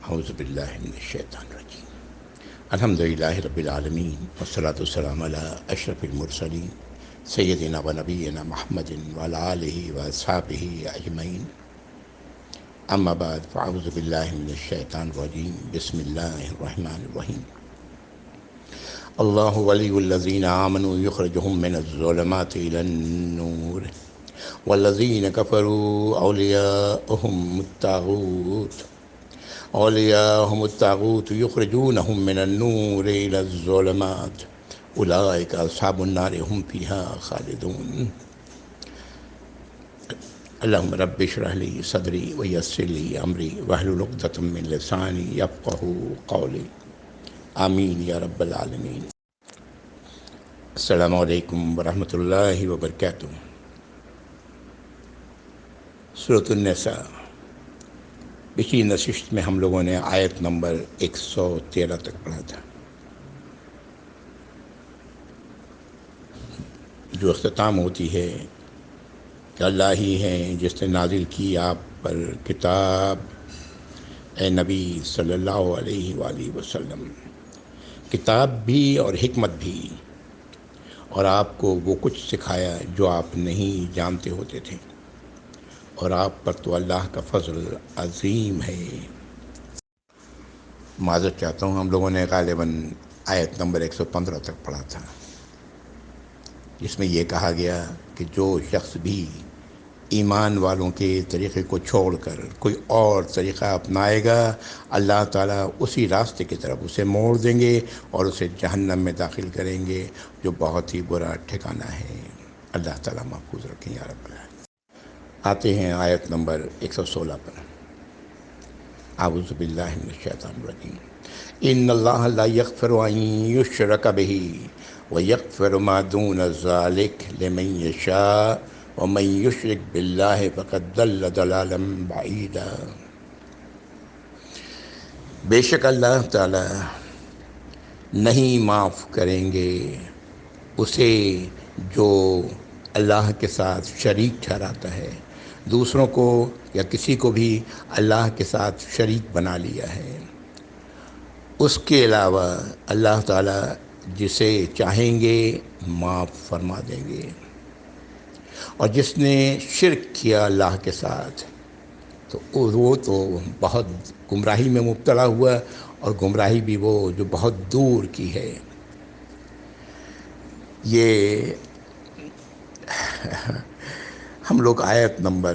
اعوذ باللہ من الشیطان الرجیم الحمدللہ رب العالمین والصلاة والسلام علی اشرف المرسلین سیدنا و نبینا محمد وعلی آلہ واصحابہ اجمعین اما بعد فاعوذ باللہ من الشیطان الرجیم بسم اللہ الرحمن الرحیم اللہ ولی الذین آمنوا یخرجهم من الظلمات الی النور والذین کفروا اولیاؤہم الطاغوت یخرجونہم من النور الی الظلمات اولئک اصحاب النار هم فیہا خالدون۔ اللہم رب اشرح لی صدری ویسر لی امری واحلل عقدۃ من لسانی یفقہوا قولی، آمین یا رب العالمین۔ السلام علیکم ورحمۃ اللہ وبرکاتہ۔ سورۃ النساء، پچھلی نشست میں ہم لوگوں نے آیت نمبر 113 تک پڑھا تھا، جو اختتام ہوتی ہے کہ اللہ ہی ہیں جس نے نازل کی آپ پر کتاب، اے نبی صلی اللہ علیہ وآلہ وسلم، کتاب بھی اور حکمت بھی، اور آپ کو وہ کچھ سکھایا جو آپ نہیں جانتے ہوتے تھے، اور آپ پر تو اللہ کا فضل عظیم ہے۔ معذرت چاہتا ہوں، ہم لوگوں نے غالباً آیت نمبر 115 تک پڑھا تھا، جس میں یہ کہا گیا کہ جو شخص بھی ایمان والوں کے طریقے کو چھوڑ کر کوئی اور طریقہ اپنائے گا، اللہ تعالیٰ اسی راستے کی طرف اسے موڑ دیں گے اور اسے جہنم میں داخل کریں گے، جو بہت ہی برا ٹھکانہ ہے۔ اللہ تعالیٰ محفوظ رکھیں یا رب العالمین۔ آتے ہیں آیت نمبر 116 پر۔ اعوذ باللہ من الشیطان الرجیم۔ ان اللہ لا یغفر ان یشرک بہ ویغفر ما دون ذلک لمن یشاء ومن یشرک باللہ فقد ضل ضلالا بعیدا۔ بے شک اللہ تعالی نہیں معاف کریں گے اسے جو اللہ کے ساتھ شریک ٹھہراتا ہے، دوسروں کو یا کسی کو بھی اللہ کے ساتھ شریک بنا لیا ہے۔ اس کے علاوہ اللہ تعالیٰ جسے چاہیں گے معاف فرما دیں گے، اور جس نے شرک کیا اللہ کے ساتھ تو وہ تو بہت گمراہی میں مبتلا ہوا، اور گمراہی بھی وہ جو بہت دور کی ہے۔ یہ ہم لوگ آیت نمبر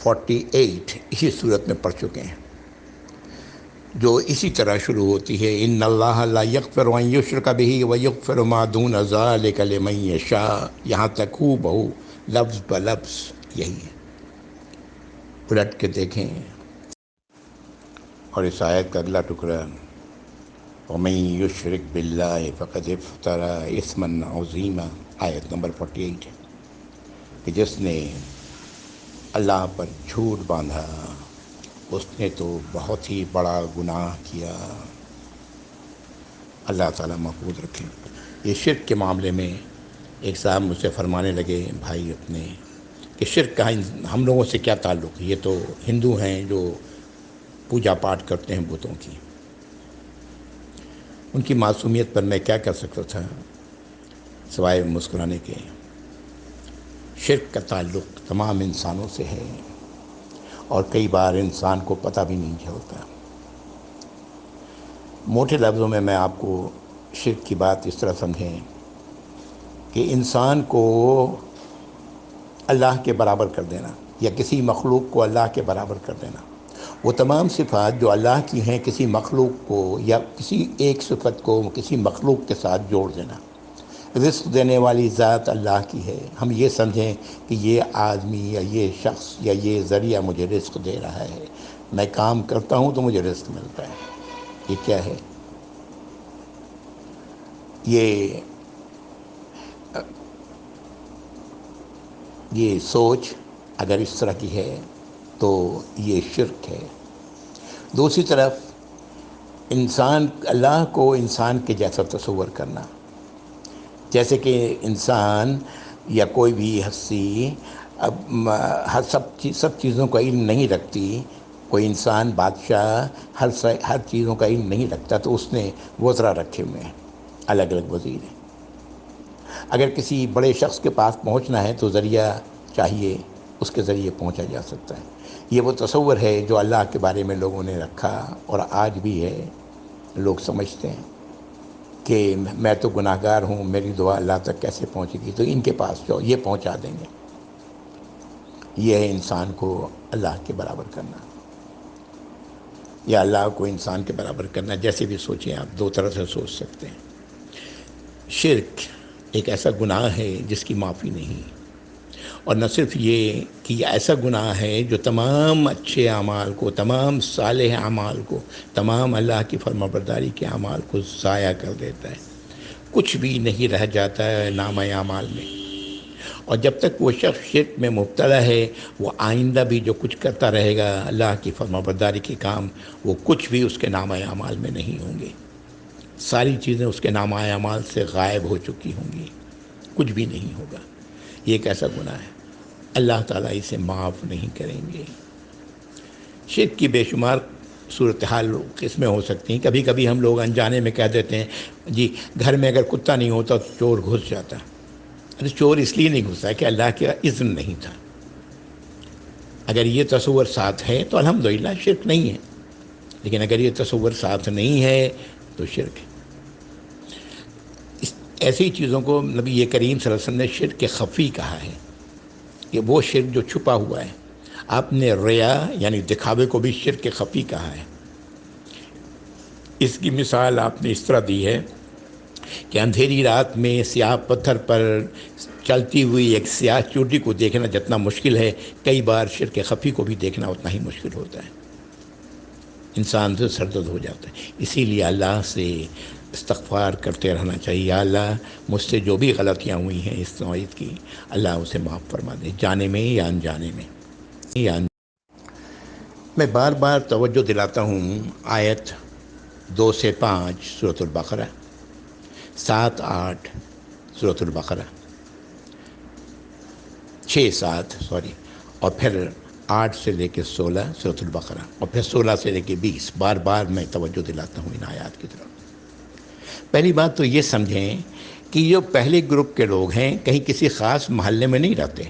48 اسی صورت میں پڑھ چکے ہیں، جو اسی طرح شروع ہوتی ہے، ان اللہ لا یغفر ان یشرک بہ ویغفر ما دون ذلک لمن یشاء، یہاں تک ہو بہو لفظ بلفظ یہی ہے۔ الٹ کے دیکھیں اور اس آیت کا اگلا ٹکڑا، ومن یشرک باللہ فقد افتری اثما عظیما، آیت نمبر 48 ہے کہ جس نے اللہ پر جھوٹ باندھا اس نے تو بہت ہی بڑا گناہ کیا۔ اللہ تعالیٰ محفوظ رکھیں۔ یہ شرک کے معاملے میں ایک صاحب مجھ سے فرمانے لگے، بھائی اپنے، کہ شرک کا ہم لوگوں سے کیا تعلق ہے، یہ تو ہندو ہیں جو پوجا پاٹ کرتے ہیں بتوں کی۔ ان کی معصومیت پر میں کیا کر سکتا تھا سوائے مسکرانے کے۔ شرک کا تعلق تمام انسانوں سے ہے، اور کئی بار انسان کو پتہ بھی نہیں چلتا۔ موٹے لفظوں میں آپ کو شرک کی بات اس طرح سمجھیں کہ انسان کو اللہ کے برابر کر دینا، یا کسی مخلوق کو اللہ کے برابر کر دینا۔ وہ تمام صفات جو اللہ کی ہیں کسی مخلوق کو، یا کسی ایک صفت کو کسی مخلوق کے ساتھ جوڑ دینا۔ رزق دینے والی ذات اللہ کی ہے، ہم یہ سمجھیں کہ یہ آدمی یا یہ شخص یا یہ ذریعہ مجھے رزق دے رہا ہے، میں کام کرتا ہوں تو مجھے رزق ملتا ہے۔ یہ کیا ہے؟ یہ سوچ اگر اس طرح کی ہے تو یہ شرک ہے۔ دوسری طرف اللہ کو انسان کے جیسا تصور کرنا، جیسے کہ انسان یا کوئی بھی ہستی سب چیزوں کا علم نہیں رکھتی، کوئی انسان بادشاہ ہر چیزوں کا علم نہیں رکھتا تو اس نے وزراء رکھے ہوئے ہیں، الگ الگ وزیر ہیں۔ اگر کسی بڑے شخص کے پاس پہنچنا ہے تو ذریعہ چاہیے، اس کے ذریعے پہنچا جا سکتا ہے۔ یہ وہ تصور ہے جو اللہ کے بارے میں لوگوں نے رکھا اور آج بھی ہے۔ لوگ سمجھتے ہیں کہ میں تو گناہ گار ہوں، میری دعا اللہ تک کیسے پہنچے گی، تو ان کے پاس جاؤ، یہ پہنچا دیں گے۔ یہ ہے انسان کو اللہ کے برابر کرنا، یا اللہ کو انسان کے برابر کرنا، جیسے بھی سوچیں آپ، دو طرح سے سوچ سکتے ہیں۔ شرک ایک ایسا گناہ ہے جس کی معافی نہیں، اور نہ صرف یہ کہ یہ ایسا گناہ ہے جو تمام اچھے اعمال کو، تمام صالح اعمال کو، تمام اللہ کی فرمانبرداری کے اعمال کو ضائع کر دیتا ہے، کچھ بھی نہیں رہ جاتا ہے نامہ اعمال میں۔ اور جب تک وہ شخص شرک میں مبتلا ہے، وہ آئندہ بھی جو کچھ کرتا رہے گا اللہ کی فرمانبرداری کے کام، وہ کچھ بھی اس کے نامہ اعمال میں نہیں ہوں گے، ساری چیزیں اس کے نامہ اعمال سے غائب ہو چکی ہوں گی، کچھ بھی نہیں ہوگا۔ یہ ایک ایسا گناہ ہے، اللہ تعالیٰ اسے معاف نہیں کریں گے۔ شرک کی بے شمار صورتحال اس میں ہو سکتی ہیں۔ کبھی کبھی ہم لوگ انجانے میں کہہ دیتے ہیں جی گھر میں اگر کتا نہیں ہوتا تو چور گھس جاتا۔ ارے چور اس لیے نہیں گھسا کہ اللہ کا اذن نہیں تھا۔ اگر یہ تصور ساتھ ہے تو الحمدللہ شرک نہیں ہے، لیکن اگر یہ تصور ساتھ نہیں ہے تو شرک ہے۔ ایسی چیزوں کو نبی کریم صلی اللہ علیہ وسلم نے شرک خفی کہا ہے، کہ وہ شرک جو چھپا ہوا ہے۔ آپ نے ریا یعنی دکھاوے کو بھی شرک خفی کہا ہے۔ اس کی مثال آپ نے اس طرح دی ہے کہ اندھیری رات میں سیاہ پتھر پر چلتی ہوئی ایک سیاہ چوٹی کو دیکھنا جتنا مشکل ہے، کئی بار شرک خفی کو بھی دیکھنا اتنا ہی مشکل ہوتا ہے، انسان سے سردرد ہو جاتا ہے۔ اسی لیے اللہ سے استغفار کرتے رہنا چاہیے، یا اللہ مجھ سے جو بھی غلطیاں ہوئی ہیں اس نوعیت کی، اللہ اسے معاف فرما دے، جانے میں یا انجانے میں۔ میں بار بار توجہ دلاتا ہوں آیت 2 سے 5 سورۃ البقرہ، 7 8 سورۃ البقرہ، 6 7 اور پھر 8 سے لے کے 16 سورۃ البقرہ، اور پھر 16 سے لے کے 20، بار بار میں توجہ دلاتا ہوں ان آیات کی طرف۔ پہلی بات تو یہ سمجھیں کہ جو پہلے گروپ کے لوگ ہیں کہیں کسی خاص محلے میں نہیں رہتے،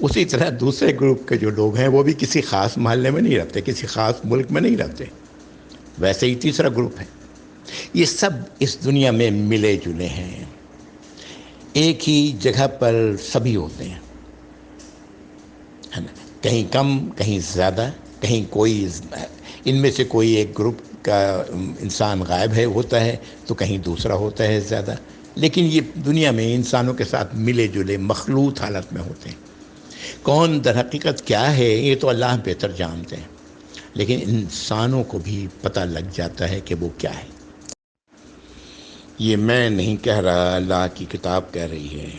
اسی طرح دوسرے گروپ کے جو لوگ ہیں وہ بھی کسی خاص محلے میں نہیں رہتے، کسی خاص ملک میں نہیں رہتے۔ ویسے ہی تیسرا گروپ ہے، یہ سب اس دنیا میں ملے جلے ہیں، ایک ہی جگہ پر سبھی ہوتے ہیں، ہے نا؟ کہیں کم کہیں زیادہ، کہیں کوئی ان میں سے کوئی ایک گروپ کا انسان غائب ہوتا ہے تو کہیں دوسرا ہوتا ہے زیادہ، لیکن یہ دنیا میں انسانوں کے ساتھ ملے جلے مخلوط حالت میں ہوتے ہیں۔ کون در حقیقت کیا ہے یہ تو اللہ بہتر جانتے ہیں، لیکن انسانوں کو بھی پتہ لگ جاتا ہے کہ وہ کیا ہے۔ یہ میں نہیں کہہ رہا، اللہ کی کتاب کہہ رہی ہے۔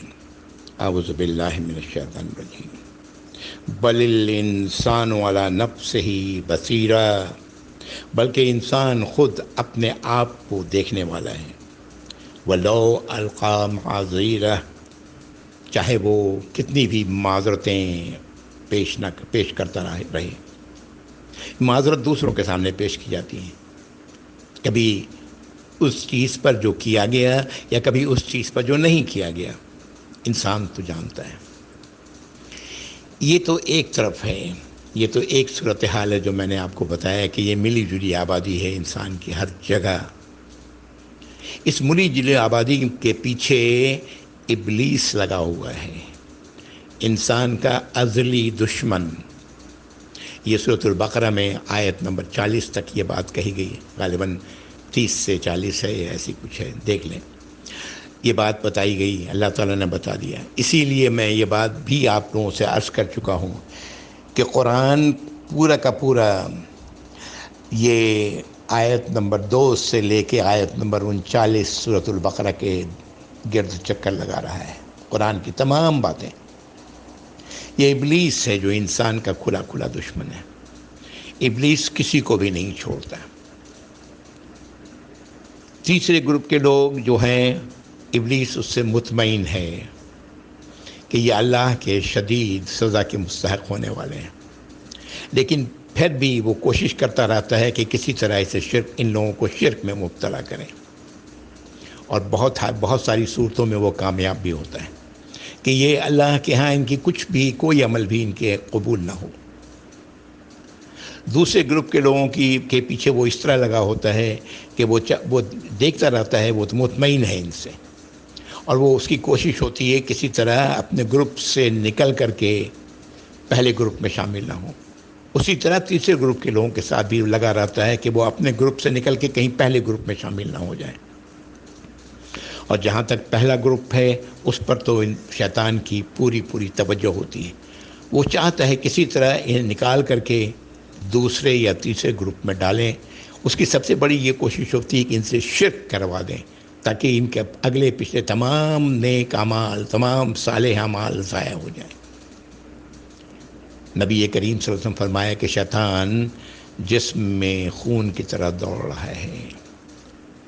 اعوذ باللہ من الشیطان الرجیم۔ بل الانسان علی نفسہ بصیرہ، بلکہ انسان خود اپنے آپ کو دیکھنے والا ہے۔ ولو القی معاذیرہ، چاہے وہ کتنی بھی معذرتیں پیش کرتا رہے۔ معذرت دوسروں کے سامنے پیش کی جاتی ہیں، کبھی اس چیز پر جو کیا گیا یا کبھی اس چیز پر جو نہیں کیا گیا، انسان تو جانتا ہے۔ یہ تو ایک طرف ہے، یہ تو ایک صورتحال ہے جو میں نے آپ کو بتایا کہ یہ ملی جلی آبادی ہے انسان کی ہر جگہ۔ اس ملی جلی آبادی کے پیچھے ابلیس لگا ہوا ہے، انسان کا ازلی دشمن۔ یہ سورۃ البقرہ میں آیت نمبر 40 تک یہ بات کہی گئی ہے، غالباً 30 سے 40 ہے، ایسی کچھ ہے، دیکھ لیں۔ یہ بات بتائی گئی، اللہ تعالیٰ نے بتا دیا۔ اسی لیے میں یہ بات بھی آپ لوگوں سے عرض کر چکا ہوں کہ قرآن پورا کا پورا یہ آیت نمبر 2 سے لے کے آیت نمبر 39 سورۃ البقرہ کے گرد چکر لگا رہا ہے۔ قرآن کی تمام باتیں، یہ ابلیس ہے جو انسان کا کھلا کھلا دشمن ہے۔ ابلیس کسی کو بھی نہیں چھوڑتا۔ تیسرے گروپ کے لوگ جو ہیں، ابلیس اس سے مطمئن ہے کہ یہ اللہ کے شدید سزا کے مستحق ہونے والے ہیں، لیکن پھر بھی وہ کوشش کرتا رہتا ہے کہ کسی طرح سے شرک ان لوگوں کو شرک میں مبتلا کریں، اور بہت ساری صورتوں میں وہ کامیاب بھی ہوتا ہے کہ یہ اللہ کے ہاں ان کی کچھ بھی کوئی عمل بھی ان کے قبول نہ ہو۔ دوسرے گروپ کے لوگوں کے پیچھے وہ اس طرح لگا ہوتا ہے کہ وہ دیکھتا رہتا ہے، وہ تو مطمئن ہے ان سے، اور وہ اس کی کوشش ہوتی ہے کسی طرح اپنے گروپ سے نکل کر کے پہلے گروپ میں شامل نہ ہوں۔ اسی طرح تیسرے گروپ کے لوگوں کے ساتھ بھی لگا رہتا ہے کہ وہ اپنے گروپ سے نکل کے کہیں پہلے گروپ میں شامل نہ ہو جائیں، اور جہاں تک پہلا گروپ ہے اس پر تو شیطان کی پوری توجہ ہوتی ہے، وہ چاہتا ہے کسی طرح انہیں نکال کر کے دوسرے یا تیسرے گروپ میں ڈالیں۔ اس کی سب سے بڑی یہ کوشش ہوتی ہے کہ ان سے شرک کروا دیں تاکہ ان کے اگلے پچھلے تمام نیک اعمال، تمام صالح اعمال ضائع ہو جائیں۔ نبی کریم صلی اللہ علیہ وسلم فرمایا کہ شیطان جسم میں خون کی طرح دوڑ رہا ہے،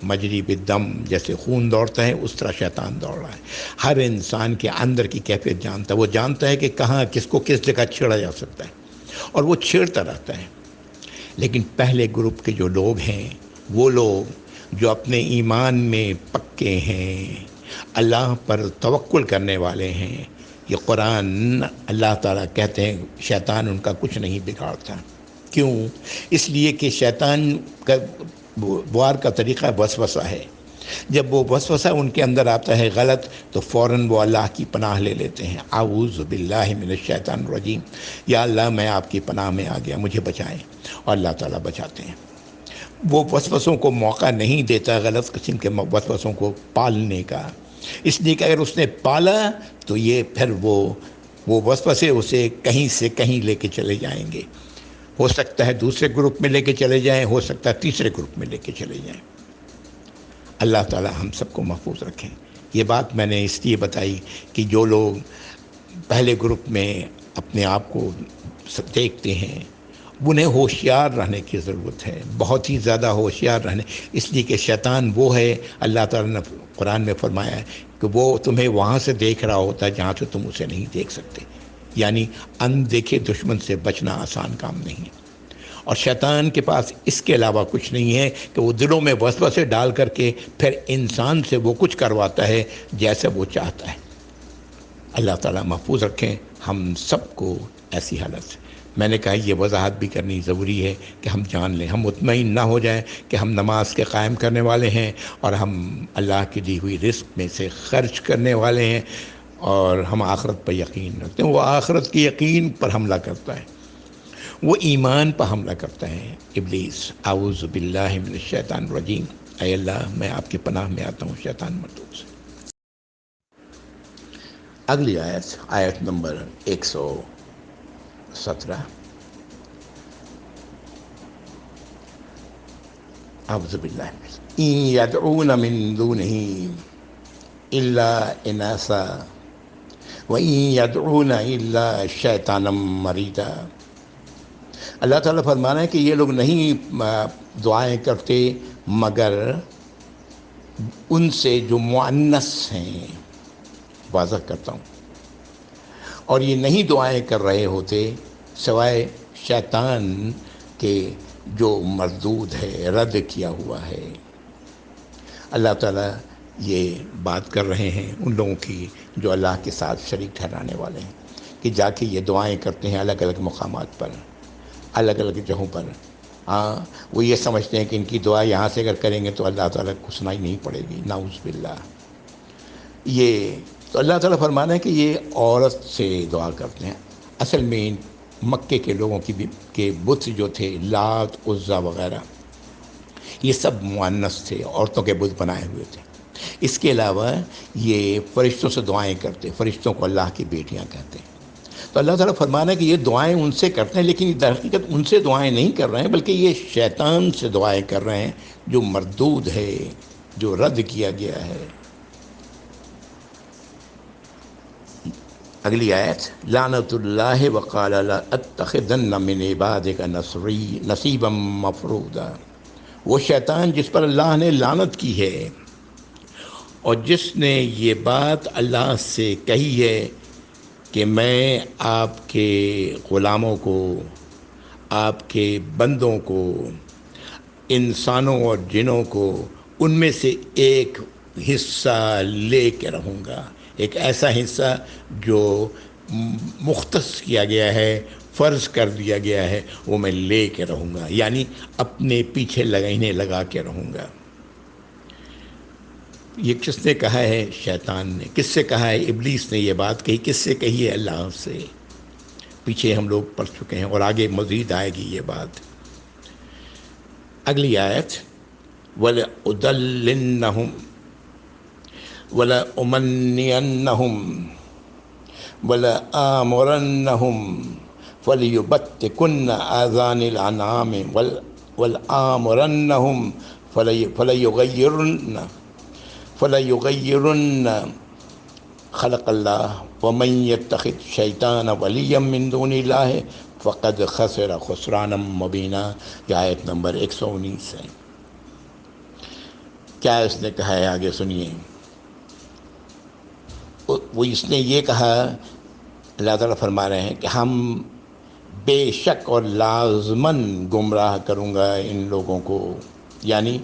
مجری بالدم، جیسے خون دوڑتا ہے اس طرح شیطان دوڑ رہا ہے۔ ہر انسان کے اندر کی کیفیت جانتا ہے، وہ جانتا ہے کہ کہاں کس کو کس جگہ چھیڑا جا سکتا ہے، اور وہ چھیڑتا رہتا ہے۔ لیکن پہلے گروپ کے جو لوگ ہیں، وہ لوگ جو اپنے ایمان میں پکے ہیں، اللہ پر توکل کرنے والے ہیں، یہ قرآن اللہ تعالیٰ کہتے ہیں شیطان ان کا کچھ نہیں بگاڑتا۔ کیوں؟ اس لیے کہ شیطان کا وار کا طریقہ وسوسہ ہے۔ جب وہ وسوسہ ان کے اندر آتا ہے غلط، تو فوراً وہ اللہ کی پناہ لے لیتے ہیں، اعوذ باللہ من الشیطان الرجیم، یا اللہ میں آپ کی پناہ میں آ گیا، مجھے بچائیں، اور اللہ تعالیٰ بچاتے ہیں۔ وہ وسوسوں کو موقع نہیں دیتا غلط قسم کے وسوسوں کو پالنے کا، اس لیے کہ اگر اس نے پالا تو یہ پھر وہ وسوسے اسے کہیں سے کہیں لے کے چلے جائیں گے۔ ہو سکتا ہے دوسرے گروپ میں لے کے چلے جائیں، ہو سکتا ہے تیسرے گروپ میں لے کے چلے جائیں۔ اللہ تعالی ہم سب کو محفوظ رکھیں۔ یہ بات میں نے اس لیے بتائی کہ جو لوگ پہلے گروپ میں اپنے آپ کو دیکھتے ہیں، انہیں ہوشیار رہنے کی ضرورت ہے، بہت ہی زیادہ ہوشیار رہنے، اس لیے کہ شیطان وہ ہے، اللہ تعالیٰ نے قرآن میں فرمایا ہے کہ وہ تمہیں وہاں سے دیکھ رہا ہوتا ہے جہاں سے تم اسے نہیں دیکھ سکتے، یعنی اندیکھے دشمن سے بچنا آسان کام نہیں ہے۔ اور شیطان کے پاس اس کے علاوہ کچھ نہیں ہے کہ وہ دلوں میں وسوسے ڈال کر کے پھر انسان سے وہ کچھ کرواتا ہے جیسے وہ چاہتا ہے۔ اللہ تعالیٰ محفوظ رکھیں ہم سب کو ایسی حالت سے۔ میں نے کہا یہ وضاحت بھی کرنی ضروری ہے کہ ہم جان لیں، ہم مطمئن نہ ہو جائیں کہ ہم نماز کے قائم کرنے والے ہیں اور ہم اللہ کی دی ہوئی رزق میں سے خرچ کرنے والے ہیں، اور ہم آخرت پر یقین رکھتے ہیں۔ وہ آخرت کی یقین پر حملہ کرتا ہے، وہ ایمان پر حملہ کرتا ہے ابلیس۔ اعوذ باللہ من الشیطان الرجیم، اے اللہ میں آپ کی پناہ میں آتا ہوں شیطان مردود سے۔ اگلی آیت نمبر 117۔ اعوذ باللہ ان یدعون من دونہ الا اناسا وان یدعون الا شیطانا مریدا۔ اللہ تعالیٰ فرمانا ہے کہ یہ لوگ نہیں دعائیں کرتے مگر ان سے جو مؤنث ہیں، واضح کرتا ہوں، اور یہ نہیں دعائیں کر رہے ہوتے سوائے شیطان کے جو مردود ہے، رد کیا ہوا ہے۔ اللہ تعالیٰ یہ بات کر رہے ہیں ان لوگوں کی جو اللہ کے ساتھ شریک ٹھہرانے والے ہیں، کہ جا کے یہ دعائیں کرتے ہیں الگ الگ مقامات پر، الگ الگ جگہوں پر۔ وہ یہ سمجھتے ہیں کہ ان کی دعا یہاں سے اگر کریں گے تو اللہ تعالیٰ کو سنائی نہیں پڑے گی، نعوذ باللہ۔ یہ تو اللہ تعالیٰ فرمانا ہے کہ یہ عورت سے دعا کرتے ہیں۔ اصل میں مکے کے لوگوں کے بت جو تھے، لات، عزا وغیرہ، یہ سب مؤنث تھے، عورتوں کے بت بنائے ہوئے تھے۔ اس کے علاوہ یہ فرشتوں سے دعائیں کرتے، فرشتوں کو اللہ کی بیٹیاں کہتے ہیں۔ تو اللہ تعالیٰ فرمانا ہے کہ یہ دعائیں ان سے کرتے ہیں، لیکن در حقیقت ان سے دعائیں نہیں کر رہے ہیں، بلکہ یہ شیطان سے دعائیں کر رہے ہیں جو مردود ہے، جو رد کیا گیا ہے۔ اگلی آیت، لعنت اللہ وقال لأتخذن من عبادک نصیبا مفروضا۔ وہ شیطان جس پر اللہ نے لعنت کی ہے اور جس نے یہ بات اللہ سے کہی ہے کہ میں آپ کے غلاموں کو آپ کے بندوں کو، انسانوں اور جنوں کو ان میں سے ایک حصہ لے کے رہوں گا، ایک ایسا حصہ جو مختص کیا گیا ہے، فرض کر دیا گیا ہے، وہ میں لے کے رہوں گا، یعنی اپنے پیچھے انہیں لگا کے رہوں گا۔ یہ کس نے کہا ہے؟ شیطان نے۔ کس سے کہا ہے؟ ابلیس نے یہ بات کہی۔ کس سے کہی ہے؟ اللہ سے۔ پیچھے ہم لوگ پڑھ چکے ہیں اور آگے مزید آئے گی یہ بات۔ اگلی آیت، وَلَأُضَلِّنَّهُمْ وَلَأُمَنِّيَنَّهُمْ وَلَآمُرَنَّهُمْ فَلَيُبَتِّكُنَّ آذَانِ الْأَنْعَامِ وَلَآمُرَنَّهُمْ فَلَيُغَيِّرُنَّ خلق اللہ وَمَن يَتَّخِذْ الشَّيْطَانَ وَلِيًّا مِّن دُونِ اللَّهِ فَقَدْ خَسِرَ خُسْرَانًا مُّبِينًا۔ یہ آیت نمبر 119 ہے۔ کیا اس نے کہا ہے؟ آگے سنیے۔ وہ اس نے یہ کہا، اللہ تعالیٰ فرما رہے ہیں کہ ہم بے شک اور لازماً گمراہ کروں گا ان لوگوں کو، یعنی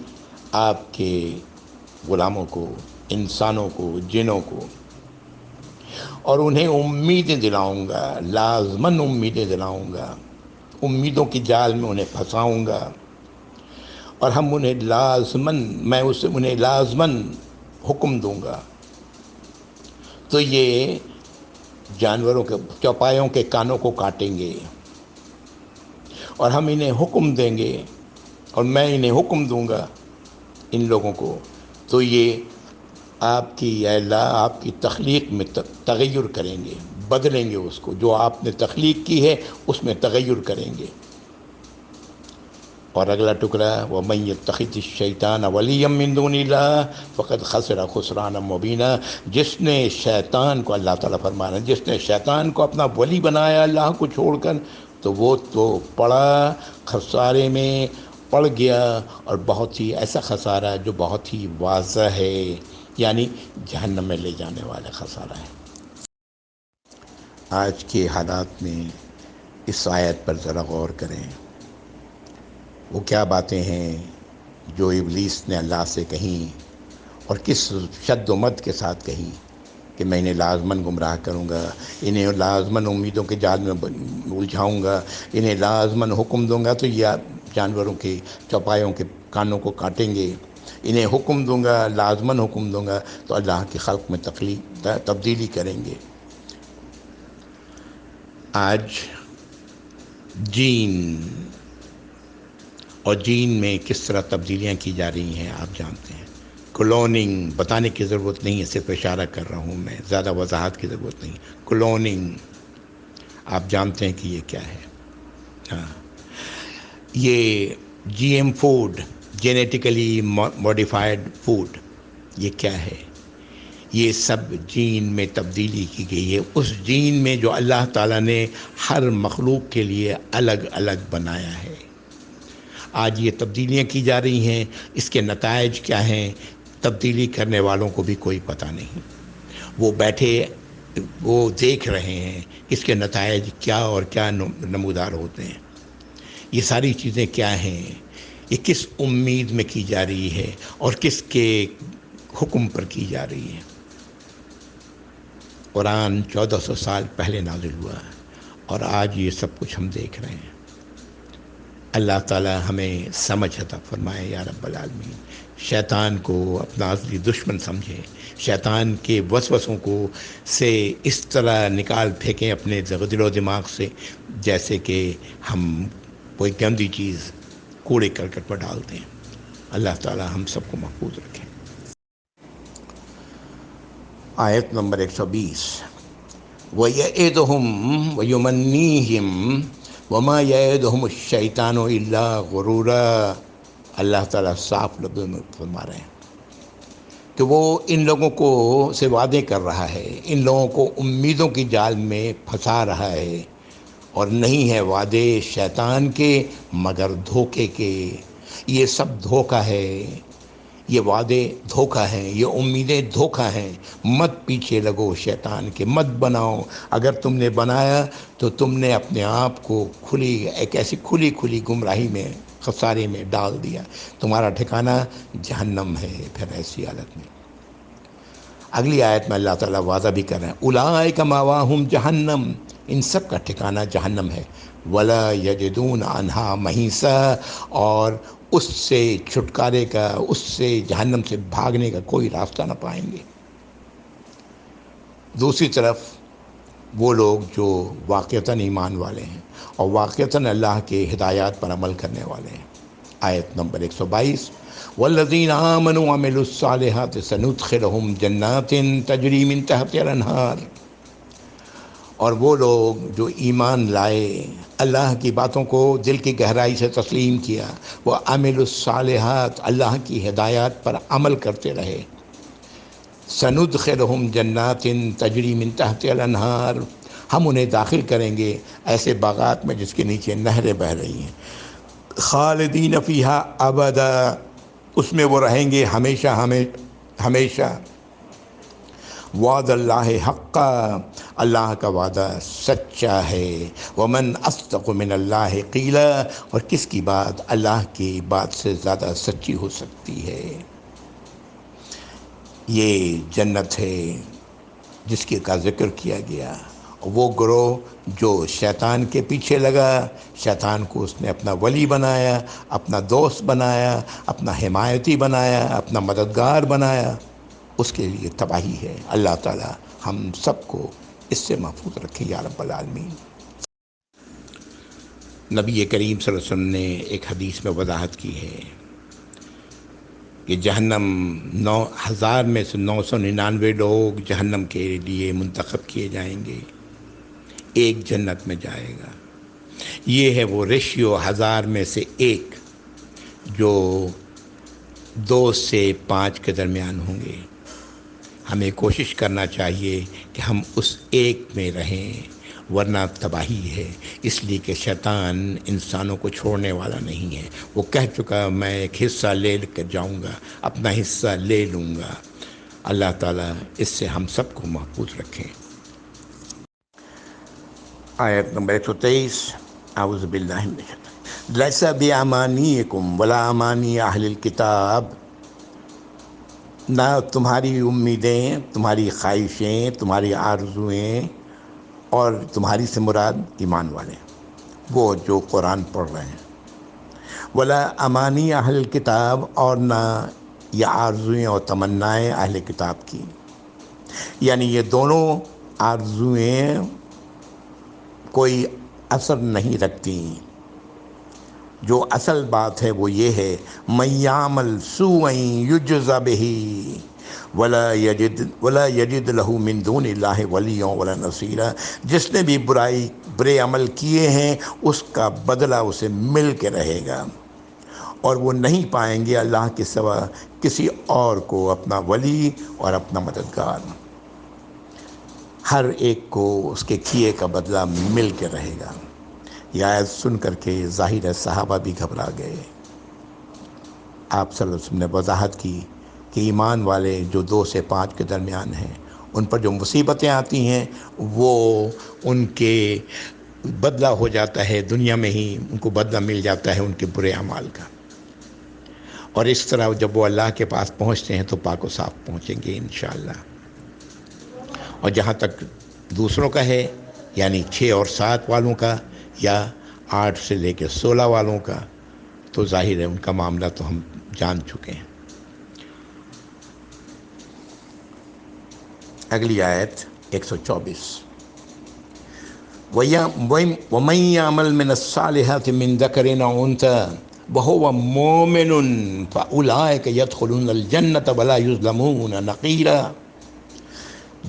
آپ کے غلاموں کو، انسانوں کو، جنوں کو، اور انہیں امیدیں دلاؤں گا، لازماً امیدیں دلاؤں گا، امیدوں کی جال میں انہیں پھنساؤں گا، اور ہم انہیں لازماً حکم دوں گا۔ تو یہ جانوروں کے چوپایوں کے کانوں کو کاٹیں گے، اور ہم انہیں حکم دیں گے، اور میں انہیں حکم دوں گا ان لوگوں کو، تو یہ آپ کی، یا اللہ آپ کی تخلیق میں تغیر کریں گے، بدلیں گے اس کو، جو آپ نے تخلیق کی ہے اس میں تغیر کریں گے۔ اور اگلا ٹکڑا، وَمَن يَتَّخِذِ الشَّيْطَانَ وَلِيًّا مِّن دُونِ اللَّهِ فَقَدْ خَسِرَ خُسْرَانًا مُّبِينًا۔ جس نے شیطان کو، اللہ تعالیٰ فرما رہے ہیں، جس نے شیطان کو اپنا ولی بنایا اللہ کو چھوڑ کر، تو وہ تو پڑا خسارے میں، پڑ گیا، اور بہت ہی ایسا خسارہ جو بہت ہی واضح ہے، یعنی جہنم میں لے جانے والا خسارہ ہے۔ آج کے حالات میں اس آیت پر ذرا غور کریں۔ وہ کیا باتیں ہیں جو ابلیس نے اللہ سے کہیں، اور کس شد و مد کے ساتھ کہیں کہ میں انہیں لازماً گمراہ کروں گا، انہیں لازماً امیدوں کے جال میں الجھاؤں گا، انہیں لازماً حکم دوں گا، تو یہ جانوروں کے چوپایوں کے کانوں کو کاٹیں گے، انہیں حکم دوں گا، لازماً حکم دوں گا، تو اللہ کی خلق میں تبدیلی کریں گے۔ آج جین اور جین میں کس طرح تبدیلیاں کی جا رہی ہیں آپ جانتے ہیں۔ کلوننگ، بتانے کی ضرورت نہیں ہے، صرف اشارہ کر رہا ہوں میں، زیادہ وضاحت کی ضرورت نہیں۔ کلوننگ آپ جانتے ہیں کہ یہ کیا ہے؟ ہاں، یہ G M food, genetically modified food, یہ کیا ہے؟ یہ سب جین میں تبدیلی کی گئی ہے، اس جین میں جو اللہ تعالیٰ نے ہر مخلوق کے لیے الگ الگ بنایا ہے۔ آج یہ تبدیلیاں کی جا رہی ہیں، اس کے نتائج کیا ہیں تبدیلی کرنے والوں کو بھی کوئی پتہ نہیں۔ وہ بیٹھے وہ دیکھ رہے ہیں اس کے نتائج کیا اور کیا نمودار ہوتے ہیں۔ یہ ساری چیزیں کیا ہیں؟ یہ کس امید میں کی جا رہی ہے اور کس کے حکم پر کی جا رہی ہے؟ قرآن 1400 سال پہلے نازل ہوا ہے، اور آج یہ سب کچھ ہم دیکھ رہے ہیں۔ اللہ تعالیٰ ہمیں سمجھ عطا فرمائے یا رب العالمین۔ شیطان کو اپنا اصلی دشمن سمجھیں، شیطان کے وسوسوں کو سے اس طرح نکال پھینکیں اپنے دل و دماغ سے، جیسے کہ ہم کوئی گندی چیز کوڑے کرکٹ پر ڈالتے ہیں۔ اللہ تعالیٰ ہم سب کو محفوظ رکھیں۔ آیت نمبر 120، وَيَعِدُهُمْ وَيُمَنِّيهِمْ وَمَا يَعِدُهُمُ الشَّيْطَانُ إِلَّا غُرُورًا۔ اللہ تعالیٰ صاف لفظوں میں فرما رہے ہیں کہ وہ ان لوگوں کو سے وعدے کر رہا ہے، ان لوگوں کو امیدوں کی جال میں پھنسا رہا ہے، اور نہیں ہے وعدے شیطان کے مگر دھوکے کے۔ یہ سب دھوکہ ہے، یہ وعدے دھوکہ ہیں، یہ امیدیں دھوکہ ہیں۔ مت پیچھے لگو شیطان کے، مت بناؤ۔ اگر تم نے بنایا تو تم نے اپنے آپ کو ایک ایسی کھلی گمراہی میں، خسارے میں ڈال دیا۔ تمہارا ٹھکانہ جہنم ہے پھر ایسی حالت میں۔ اگلی آیت میں اللہ تعالیٰ وعدہ بھی کر رہے ہیں، اولئک مأواہم جہنم، ان سب کا ٹھکانہ جہنم ہے، ولا یجدون عنہا محیصا، اور اس سے چھٹکارے کا، اس سے جہنم سے بھاگنے کا کوئی راستہ نہ پائیں گے۔ دوسری طرف وہ لوگ جو واقعتاً ایمان والے ہیں اور واقعتاً اللہ کے ہدایات پر عمل کرنے والے ہیں۔ آیت نمبر 122، والذین آمنوا وعملوا الصالحات سندخلہم جنات تجری من تحتہا الانہار، اور وہ لوگ جو ایمان لائے، اللہ کی باتوں کو دل کی گہرائی سے تسلیم کیا، وہ عملوا الصالحات، اللہ کی ہدایات پر عمل کرتے رہے، سندخلہم جنات تجری من تحتہا الانہار، ہم انہیں داخل کریں گے ایسے باغات میں جس کے نیچے نہریں بہہ رہی ہیں، خالدین فیہا ابدا، اس میں وہ رہیں گے ہمیشہ ہمیشہ۔ وعد اللہ حقا، اللہ کا وعدہ سچا ہے۔ ومن اصدق من اللہ قیلا، اور کس کی بات اللہ کی بات سے زیادہ سچی ہو سکتی ہے۔ یہ جنت ہے جس کا ذکر کیا گیا، وہ گروہ جو شیطان کے پیچھے لگا، شیطان کو اس نے اپنا ولی بنایا، اپنا دوست بنایا، اپنا حمایتی بنایا، اپنا مددگار بنایا، اس کے لیے تباہی ہے۔ اللہ تعالی ہم سب کو اس سے محفوظ رکھے یا رب العالمین۔ نبی کریم صلی اللہ علیہ وسلم نے ایک حدیث میں وضاحت کی ہے کہ جہنم 9,000 میں سے 999 لوگ جہنم کے لیے منتخب کیے جائیں گے، ایک جنت میں جائے گا۔ یہ ہے وہ ریشیو 1000 میں سے ایک جو 2 سے 5 کے درمیان ہوں گے۔ ہمیں کوشش کرنا چاہیے کہ ہم اس ایک میں رہیں، ورنہ تباہی ہے، اس لیے کہ شیطان انسانوں کو چھوڑنے والا نہیں ہے۔ وہ کہہ چکا میں ایک حصہ لے کر جاؤں گا، اپنا حصہ لے لوں گا۔ اللہ تعالیٰ اس سے ہم سب کو محفوظ رکھیں۔ آیت نمبر 123، اعوذ باللہ من الشیطان، لیس بامانیکم ولا امانی اہل الکتاب، نہ تمہاری امیدیں، تمہاری خواہشیں، تمہاری آرزوئیں، اور تمہاری سے مراد ایمان والے، وہ جو قرآن پڑھ رہے ہیں، ولا امانی اہل الکتاب، اور نہ یہ آرزوئیں اور تمنائیں اہل کتاب کی، یعنی یہ دونوں آرزوئیں کوئی اثر نہیں رکھتی۔ جو اصل بات ہے وہ یہ ہے، من یعمل سوءا یجز بہ ولا یجد لہ من دون اللہ ولیا ولا نصیرا، جس نے بھی برے عمل کیے ہیں اس کا بدلہ اسے مل کے رہے گا، اور وہ نہیں پائیں گے اللہ کے سوا کسی اور کو اپنا ولی اور اپنا مددگار۔ ہر ایک کو اس کے کیے کا بدلہ مل کے رہے گا۔ یہ آیت سن کر کے ظاہر ہے صحابہ بھی گھبرا گئے۔ آپ صلی اللہ علیہ وسلم نے وضاحت کی کہ ایمان والے جو 2 سے 5 کے درمیان ہیں، ان پر جو مصیبتیں آتی ہیں وہ ان کے بدلہ ہو جاتا ہے، دنیا میں ہی ان کو بدلہ مل جاتا ہے ان کے برے اعمال کا، اور اس طرح جب وہ اللہ کے پاس پہنچتے ہیں تو پاک و صاف پہنچیں گے انشاءاللہ۔ اور جہاں تک دوسروں کا ہے، یعنی 6 اور 7 والوں کا، یا 8 سے لے کے 16 والوں کا، تو ظاہر ہے ان کا معاملہ تو ہم جان چکے ہیں۔ اگلی آیت 124، وَمَن يَعْمَلْ مِنَ الصَّالِحَاتِ مِن ذَكَرٍ أَوْ أُنثَىٰ وَهُوَ مُؤْمِنٌ فَأُولَٰئِكَ يَدْخُلُونَ الْجَنَّةَ وَلَا يُظْلَمُونَ نَقِيرًا،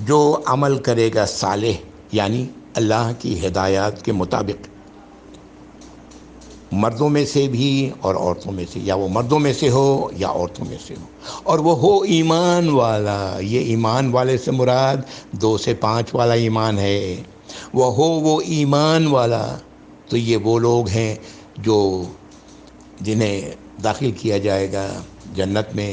جو عمل کرے گا صالح، یعنی اللہ کی ہدایات کے مطابق، مردوں میں سے بھی اور عورتوں میں سے، یا وہ مردوں میں سے ہو یا عورتوں میں سے ہو، اور وہ ہو ایمان والا، یہ ایمان والے سے مراد 2 سے 5 والا ایمان ہے، وہ ایمان والا، تو یہ وہ لوگ ہیں جو جنہیں داخل کیا جائے گا جنت میں،